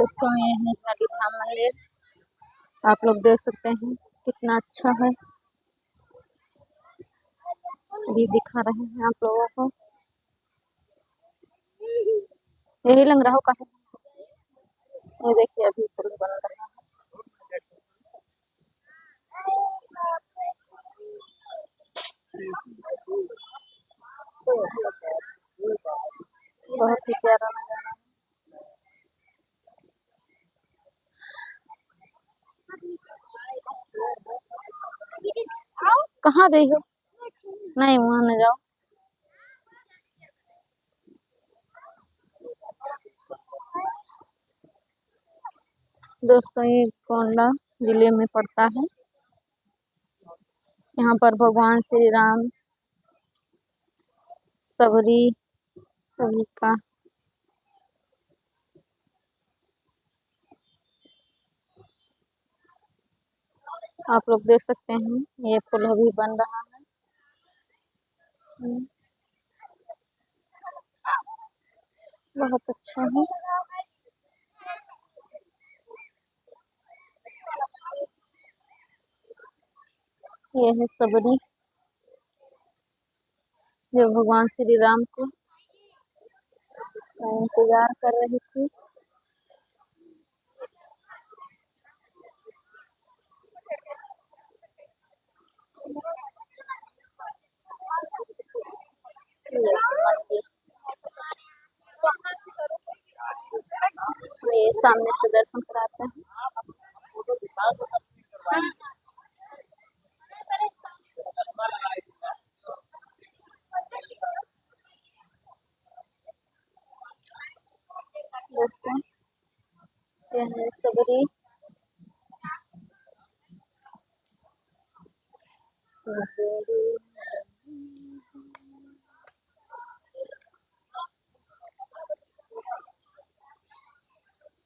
दोस्तों ये है झाड़ी धाम मंदिर, आप लोग देख सकते हैं कितना अच्छा है। अभी दिखा रहे हैं आप लोगों को, यही लंगराहो का है। ये देखिए अभी पुल बन रहा है। बहुत ही प्यारा नजारा है। कहाँ जाइयो? नहीं वहाँ न जाओ। दोस्तों ये कोंडा जिले में पड़ता है। यहाँ पर भगवान श्री राम सबरी सभी का आप लोग देख सकते हैं। ये पुल अभी बन रहा है। बहुत अच्छा है। ये है सबरी जो भगवान श्री राम को इंतजार कर रही थी। ये सामने से दर्शन कराते हैं। दोस्तों ये है सबरी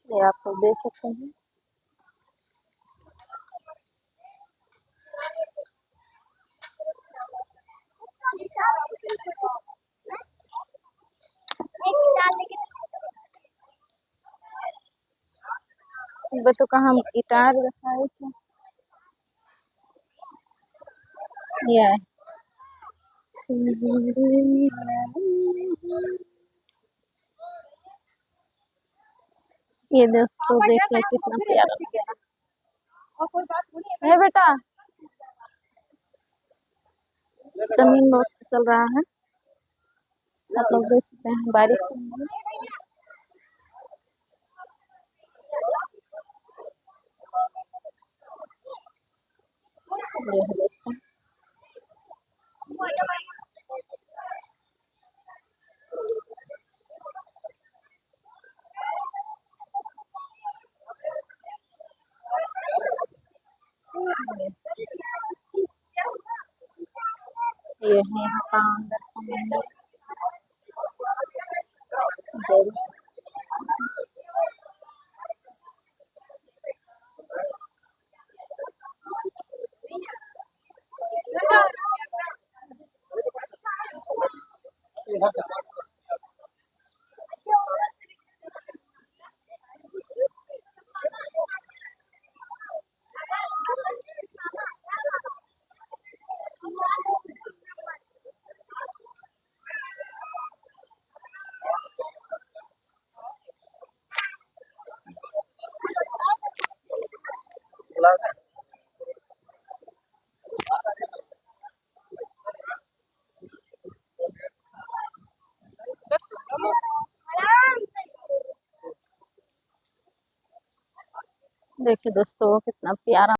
ये आप लोग देख सकते हैं। बच्चों का हम गिटार दिखाए थे। ये दोस्तों देखिए कितना प्यारा है बेटा। जमीन बहुत फिसल रहा है, आप लोग देख सकते हैं बारिश में। ये है दोस्तों ये है यहाँ का अंदर का मंदिर। जय देखिए दोस्तों कितना प्यारा